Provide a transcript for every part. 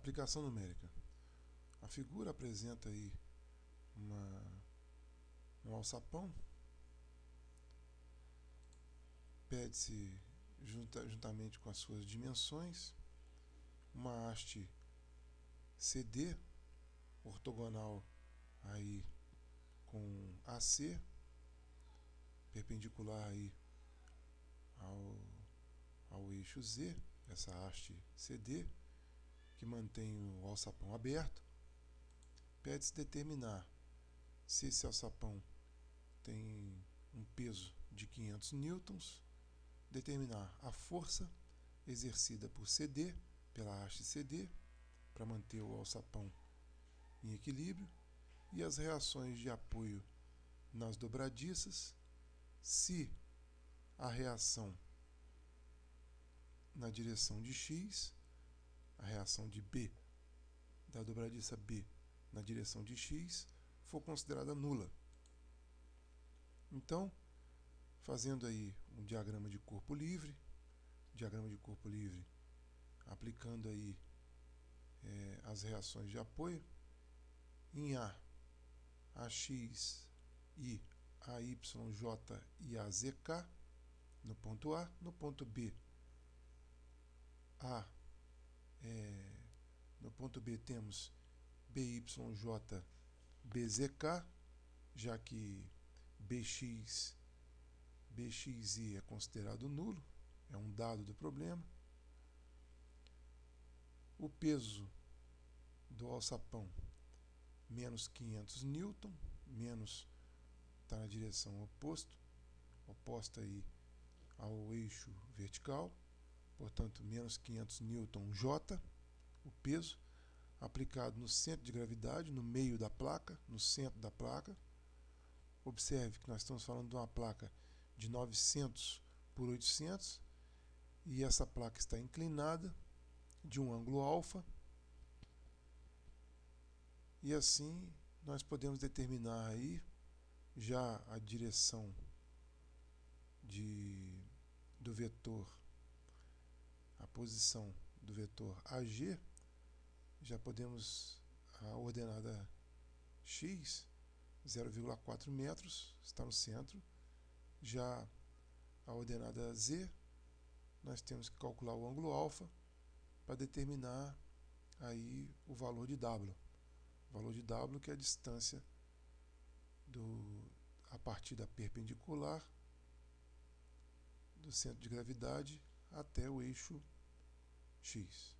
Aplicação numérica. A figura apresenta aí um alçapão. Pede-se, juntamente com as suas dimensões, uma haste CD ortogonal aí com AC, perpendicular aí ao eixo Z, essa haste CD, que mantém o alçapão aberto. Pede-se determinar se esse alçapão tem um peso de 500 newtons, determinar a força exercida por CD, pela haste CD, para manter o alçapão em equilíbrio, e as reações de apoio nas dobradiças, se a reação na direção de X, a reação de B, da dobradiça B na direção de X, for considerada nula. Então, fazendo aí um diagrama de corpo livre, aplicando aí as reações de apoio, em A, AX, I, AY, J e AZK, no ponto A. No ponto B, no ponto B temos BYJ, BZK, já que BXI é considerado nulo, é um dado do problema. O peso do alçapão, menos 500 newton, menos está na direção oposta aí ao eixo vertical, portanto, menos 500 newton J, o peso, aplicado no centro de gravidade, no meio da placa, no centro da placa. Observe que nós estamos falando de uma placa de 900 por 800, e essa placa está inclinada de um ângulo alfa, e assim nós podemos determinar aí já a direção do vetor, a posição do vetor AG. Já podemos a ordenada X, 0,4 metros, está no centro. Já a ordenada Z, nós temos que calcular o ângulo alfa para determinar aí o valor de W. O valor de W, que é a distância a partir da perpendicular do centro de gravidade até o eixo X.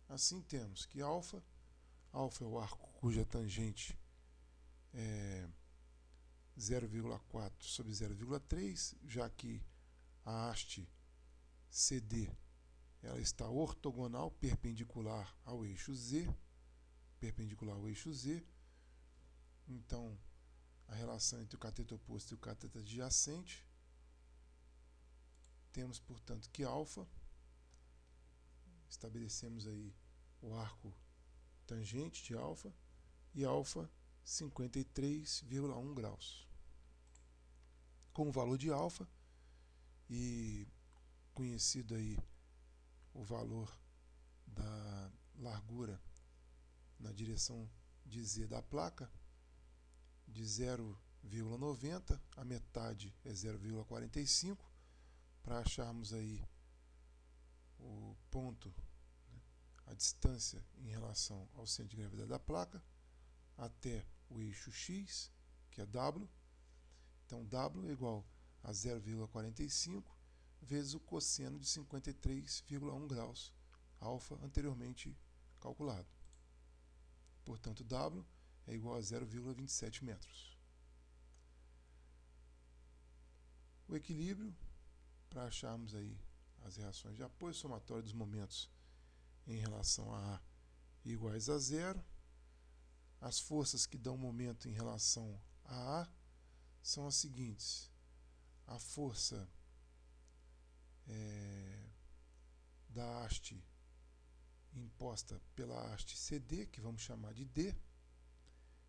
Assim temos que alfa é o arco cuja tangente é 0,4 sobre 0,3, já que a haste CD ela está ortogonal, perpendicular ao eixo Z, então a relação entre o cateto oposto e o cateto adjacente, temos, portanto, que alfa, estabelecemos aí o arco tangente de alfa, e alfa 53,1 graus. Com o valor de alfa e conhecido aí o valor da largura na direção de Z da placa, de 0,90, a metade é 0,45, para acharmos aí o ponto, a distância em relação ao centro de gravidade da placa até o eixo X, que é W. Então W é igual a 0,45 vezes o cosseno de 53,1 graus, alfa anteriormente calculado. Portanto, W é igual a 0,27 metros. O equilíbrio, para acharmos aí as reações de apoio, somatório dos momentos em relação a A iguais a zero. As forças que dão momento em relação a A são as seguintes: a força da haste imposta pela haste CD, que vamos chamar de D,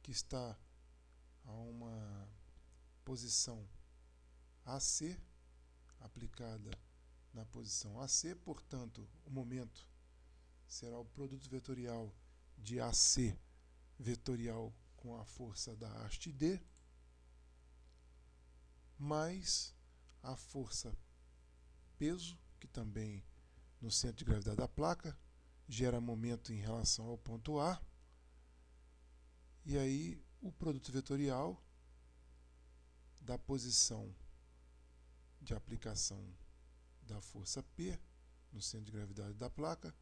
que está a uma posição AC, aplicada na posição AC, portanto, o momento será o produto vetorial de AC vetorial com a força da haste D, mais a força peso, que também no centro de gravidade da placa gera momento em relação ao ponto A, e aí o produto vetorial da posição de aplicação da força P no centro de gravidade da placa,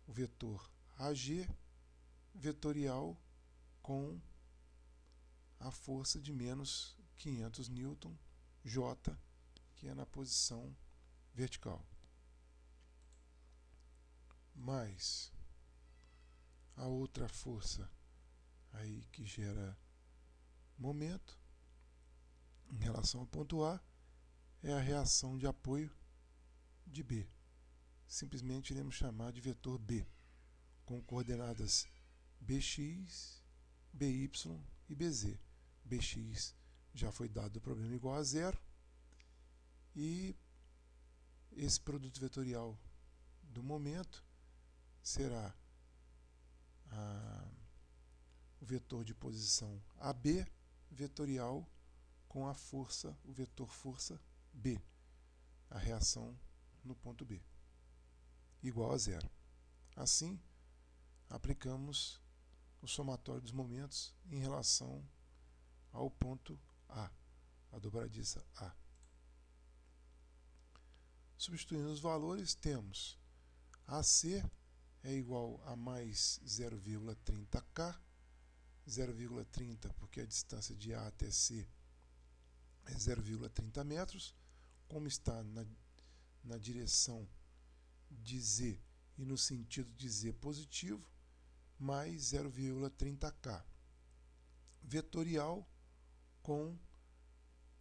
o vetor AG vetorial com a força de menos 500 newton J, que é na posição vertical, mais a outra força aí que gera momento em relação ao ponto A é a reação de apoio de B. Simplesmente iremos chamar de vetor B, com coordenadas Bx, By e Bz. Bx já foi dado o problema igual a zero, e esse produto vetorial do momento será o vetor de posição AB vetorial com a força, o vetor força B, a reação no ponto B, igual a zero. Assim, aplicamos o somatório dos momentos em relação ao ponto A, a dobradiça A. Substituindo os valores, temos AC é igual a mais 0,30K, 0,30 porque a distância de A até C é 0,30 metros, como está na direção de Z e no sentido de Z positivo, mais 0,30K, vetorial com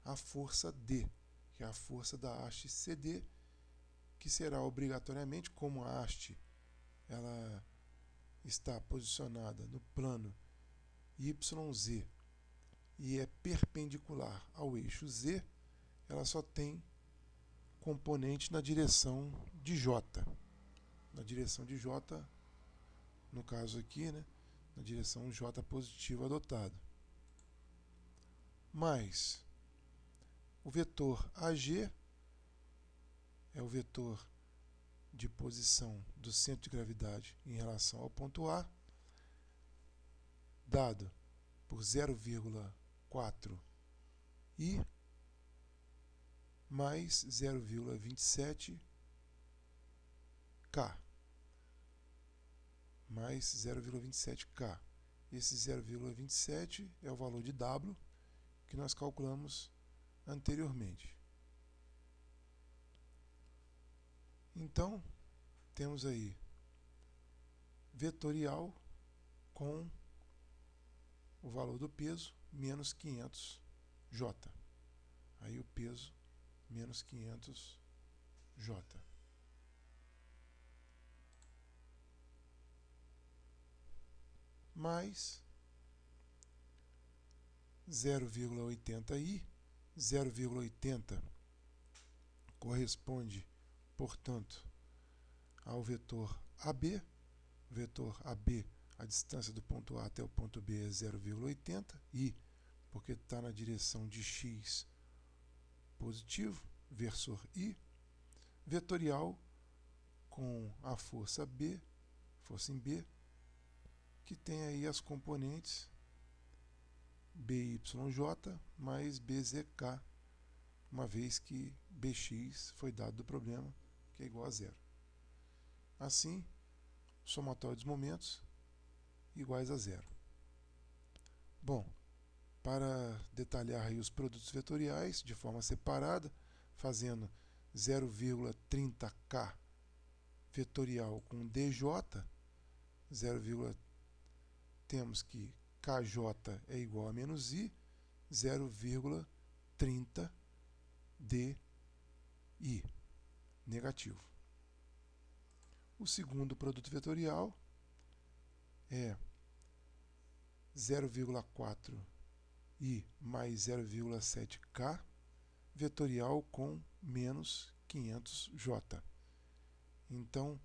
a força D, que é a força da haste CD, que será obrigatoriamente, como a haste ela está posicionada no plano YZ e é perpendicular ao eixo Z, ela só tem componente na direção de J. Na direção de J, no caso aqui, né, na direção J positivo adotado. Mas o vetor AG é o vetor de posição do centro de gravidade em relação ao ponto A, dado por 0,4 I mais 0,27 K, mais 0,27 K. Esse 0,27 é o valor de W que nós calculamos anteriormente. Então, temos aí vetorial com o valor do peso menos 500 J. Aí o peso menos 500 J. Mais 0,80 I, 0,80 corresponde, portanto, ao vetor AB. O vetor AB, a distância do ponto A até o ponto B é 0,80 I, porque está na direção de X positivo, versor I, vetorial com a força B, força em B, que tem aí as componentes BYJ mais BZK, uma vez que Bx foi dado do problema, que é igual a zero. Assim, somatório dos momentos iguais a zero. Bom, para detalhar aí os produtos vetoriais de forma separada, fazendo 0,30K vetorial com DJ, temos que KJ é igual a menos I, 0,30 DI, negativo. O segundo produto vetorial é 0,4 I mais 0,7K vetorial com menos 500 J. Então,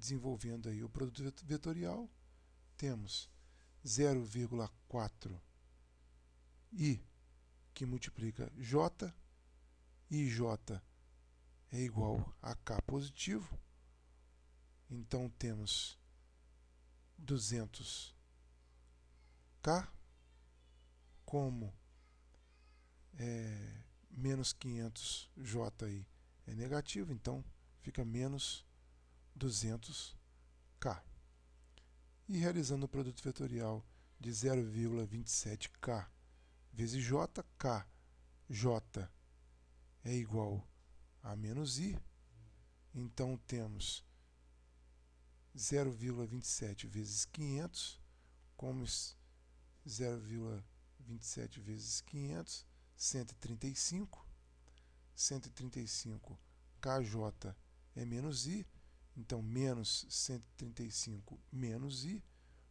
desenvolvendo aí o produto vetorial, temos 0,4 I que multiplica J, e J é igual a K positivo, então temos 200K, como menos 500J aí é negativo, então fica menos 200K. E realizando o produto vetorial de 0,27K vezes J, K, J é igual a menos I, então temos 0,27 vezes 500, como 0,27 vezes 500, 135, 135 KJ é menos I, então menos 135 menos I,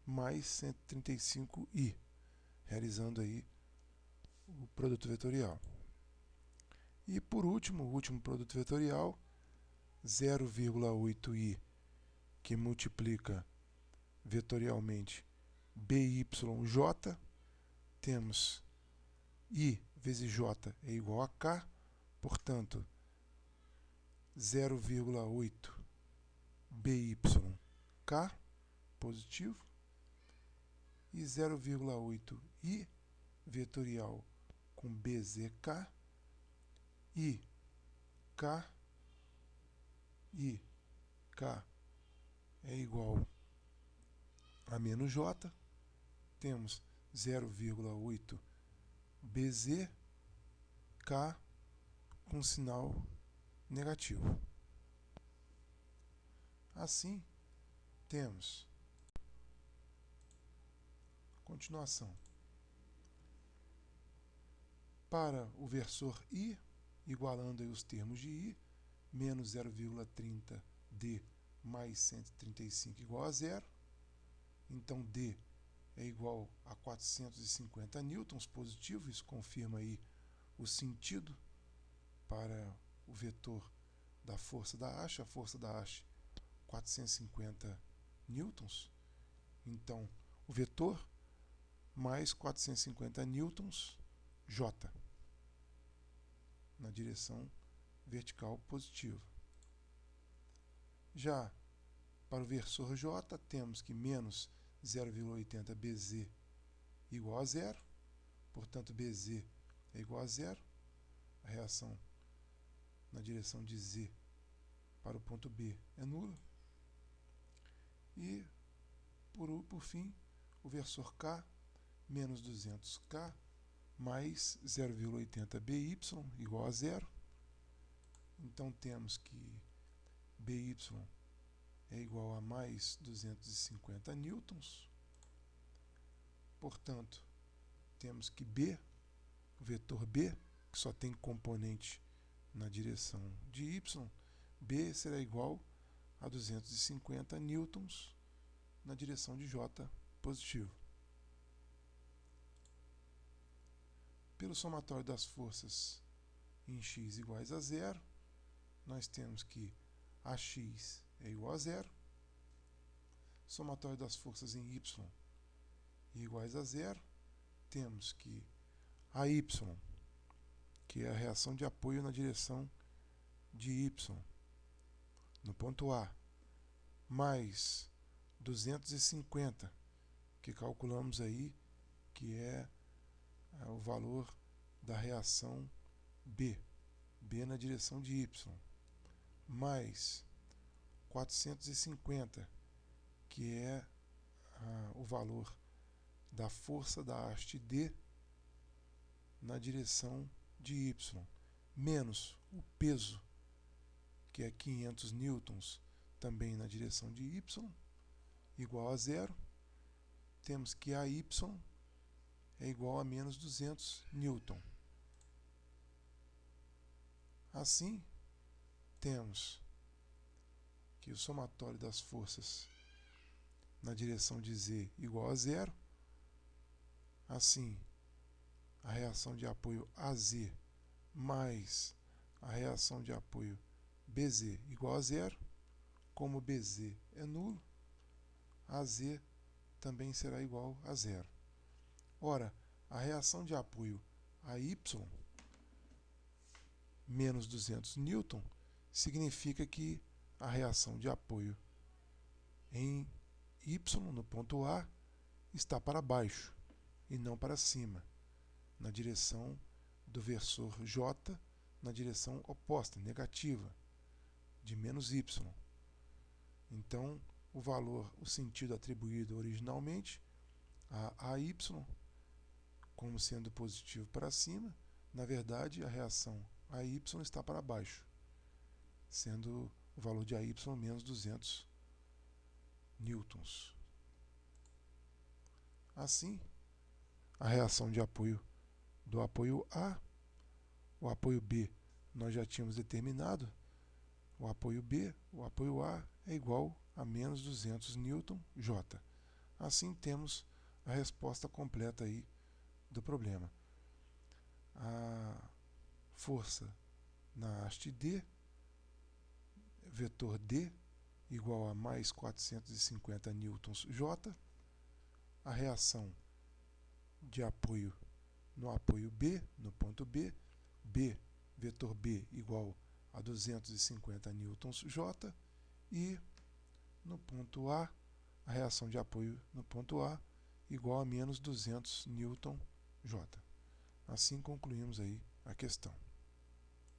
mais 135I, realizando aí o produto vetorial. E por último, o último produto vetorial, 0,8i, que multiplica vetorialmente BYJ, temos I vezes J é igual a K, portanto, 0,8 BYK positivo e 0,8 I vetorial com BZK e K é igual a menos J, temos 0,8 BZ K com sinal negativo. Assim, temos continuação. Para o versor I, igualando aí os termos de I, menos 0,30 D mais 135 igual a zero. Então, D é igual a 450 newtons positivo. Isso confirma aí o sentido para o vetor da força da haste. A força da haste, 450 newtons. Então, o vetor mais 450 newtons J, na direção vertical positiva. Já para o versor J, temos que menos 0,80 BZ igual a zero, portanto BZ é igual a zero, a reação na direção de Z para o ponto B é nula. E, por fim, o versor K, menos 200K, mais 0,80 BY igual a zero. Então, temos que BY é igual a mais 250 newtons. Portanto, temos que B, o vetor B, que só tem componente na direção de Y, B será igual a 250 newtons na direção de J positivo. Pelo somatório das forças em x iguais a zero, nós temos que AX é igual a zero. Somatório das forças em y iguais a zero, temos que AY, que é a reação de apoio na direção de y, no ponto A, mais 250, que calculamos aí, que é o valor da reação B na direção de y, mais 450, que é o valor da força da haste D na direção de y, menos o peso, que é 500 newtons, também na direção de y, igual a zero. Temos que AY é igual a menos 200 newton. Assim, temos que o somatório das forças na direção de Z igual a zero. Assim, a reação de apoio AZ mais a reação de apoio BZ igual a zero. como BZ é nulo, AZ também será igual a zero. Ora, a reação de apoio a Y menos 200 newton significa que a reação de apoio em Y no ponto A está para baixo e não para cima, na direção do versor J, na direção oposta, negativa, de menos Y. Então, o sentido atribuído originalmente a AY, como sendo positivo para cima, na verdade a reação AY está para baixo, sendo o valor de AY menos 200 newtons. Assim, a reação de apoio do apoio A, o apoio B nós já tínhamos determinado, o apoio A é igual a menos 200 newton J. Assim temos a resposta completa aí do problema. A força na haste D, vetor D, igual a mais 450 newtons J. A reação de apoio no apoio B, no ponto B, vetor B igual a 250 newtons J. E no ponto A, a reação de apoio no ponto A igual a menos 200 newton J. Assim concluímos aí a questão.